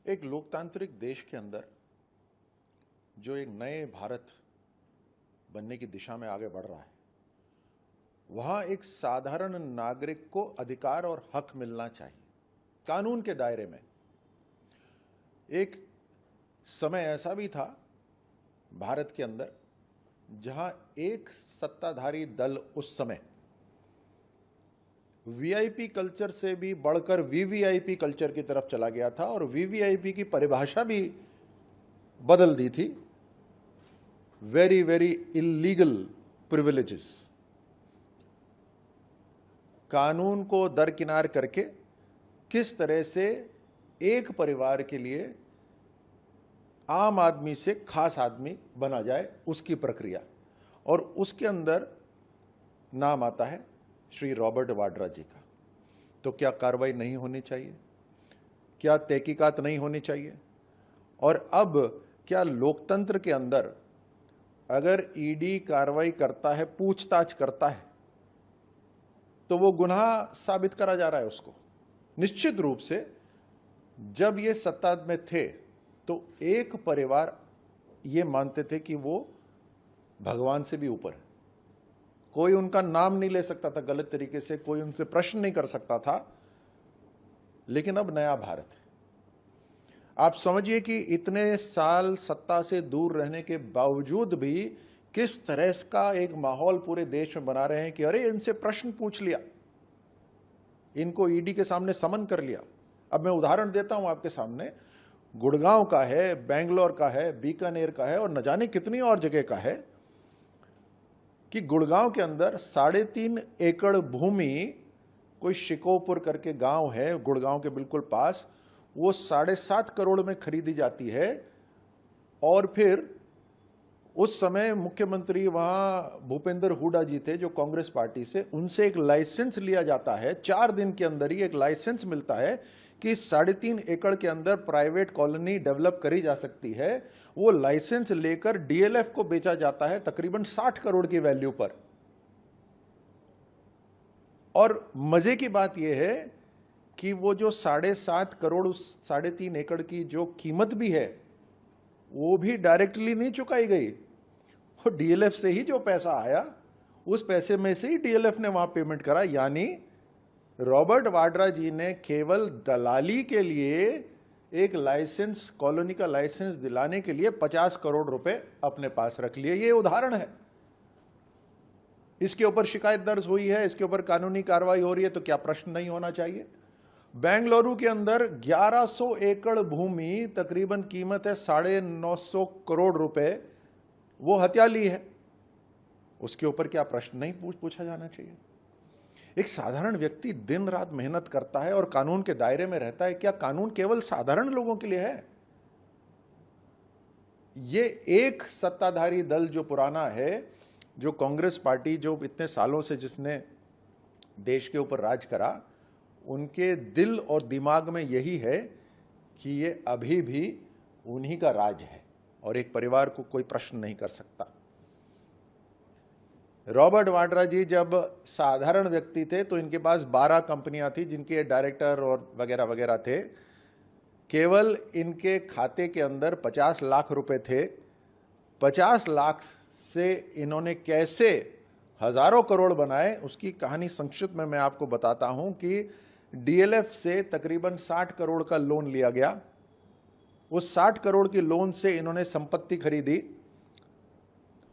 एक लोकतांत्रिक देश के अंदर जो एक नए भारत बनने की दिशा में आगे बढ़ रहा है, वहां एक साधारण नागरिक को अधिकार और हक मिलना चाहिए कानून के दायरे में। एक समय ऐसा भी था भारत के अंदर जहां एक सत्ताधारी दल उस समय वीआईपी कल्चर से भी बढ़कर वीवीआईपी कल्चर की तरफ चला गया था और वीवीआईपी की परिभाषा भी बदल दी थी, वेरी वेरी इलीगल प्रिविलेजेस। कानून को दरकिनार करके किस तरह से एक परिवार के लिए आम आदमी से खास आदमी बना जाए, उसकी प्रक्रिया। और उसके अंदर नाम आता है श्री रॉबर्ट वाड्रा जी का। तो क्या कार्रवाई नहीं होनी चाहिए? क्या तहकीकात नहीं होनी चाहिए? और अब क्या लोकतंत्र के अंदर अगर ईडी कार्रवाई करता है, पूछताछ करता है, तो वो गुनाह साबित करा जा रहा है उसको? निश्चित रूप से जब ये सत्ता में थे तो एक परिवार ये मानते थे कि वो भगवान से भी ऊपर है, कोई उनका नाम नहीं ले सकता था गलत तरीके से, कोई उनसे प्रश्न नहीं कर सकता था। लेकिन अब नया भारत है। आप समझिए कि इतने साल सत्ता से दूर रहने के बावजूद भी किस तरह का एक माहौल पूरे देश में बना रहे हैं कि अरे इनसे प्रश्न पूछ लिया, इनको ईडी के सामने समन कर लिया। अब मैं उदाहरण देता हूं आपके सामने, गुड़गांव का है, बेंगलोर का है, बीकानेर का है और न जाने कितनी और जगह का है कि गुड़गांव के अंदर 3.5 एकड़ भूमि, कोई शिकोपुर करके गांव है गुड़गांव के बिल्कुल पास, वो 7.5 करोड़ में खरीदी जाती है। और फिर उस समय मुख्यमंत्री वहां भूपेंद्र हुड्डा जी थे जो कांग्रेस पार्टी से, उनसे एक लाइसेंस लिया जाता है। 4 दिन के अंदर ही एक लाइसेंस मिलता है कि 3.5 एकड़ के अंदर प्राइवेट कॉलोनी डेवलप करी जा सकती है। वो लाइसेंस लेकर डीएलएफ को बेचा जाता है तकरीबन 60 करोड़ की वैल्यू पर। और मजे की बात यह है कि वो जो 7.5 करोड़, उस 3.5 एकड़ की जो कीमत भी है, वो भी डायरेक्टली नहीं चुकाई गई। वो डीएलएफ से ही जो पैसा आया, उस पैसे में से ही डीएलएफ ने वहां पेमेंट करा। यानी रॉबर्ट वाड्रा जी ने केवल दलाली के लिए एक लाइसेंस, कॉलोनी का लाइसेंस दिलाने के लिए 50 करोड़ रुपए अपने पास रख लिए। ये उदाहरण है। इसके ऊपर शिकायत दर्ज हुई है, इसके ऊपर कानूनी कार्रवाई हो रही है, तो क्या प्रश्न नहीं होना चाहिए? बेंगलुरु के अंदर 1100 एकड़ भूमि, तकरीबन कीमत है 950 करोड़ रुपए, वो हत्या ली है। उसके ऊपर क्या प्रश्न नहीं पूछा जाना चाहिए? एक साधारण व्यक्ति दिन रात मेहनत करता है और कानून के दायरे में रहता है। क्या कानून केवल साधारण लोगों के लिए है? ये एक सत्ताधारी दल जो पुराना है, जो कांग्रेस पार्टी, जो इतने सालों से जिसने देश के ऊपर राज करा, उनके दिल और दिमाग में यही है कि ये अभी भी उन्हीं का राज है और एक परिवार को कोई प्रश्न नहीं कर सकता। रॉबर्ट वाड्रा जी जब साधारण व्यक्ति थे तो इनके पास 12 कंपनियां थी जिनके डायरेक्टर और वगैरह वगैरह थे। केवल इनके खाते के अंदर 50 लाख रुपए थे। 50 लाख से इन्होंने कैसे हजारों करोड़ बनाए, उसकी कहानी संक्षिप्त में मैं आपको बताता हूं कि डीएलएफ से तकरीबन 60 करोड़ का लोन लिया गया। उस 60 करोड़ की लोन से इन्होंने संपत्ति खरीदी।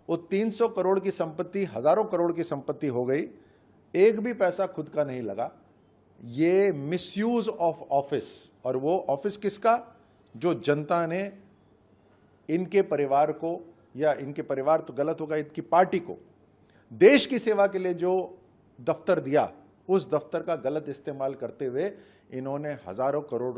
वो 300 करोड़ की संपत्ति हजारों करोड़ की संपत्ति हो गई। एक भी पैसा खुद का नहीं लगा। ये मिसयूज ऑफ ऑफिस। और वो ऑफिस किसका? जो जनता ने इनके परिवार को, या इनके परिवार तो गलत होगा, इनकी पार्टी को देश की सेवा के लिए जो दफ्तर दिया, उस दफ्तर का गलत इस्तेमाल करते हुए इन्होंने हजारों करोड़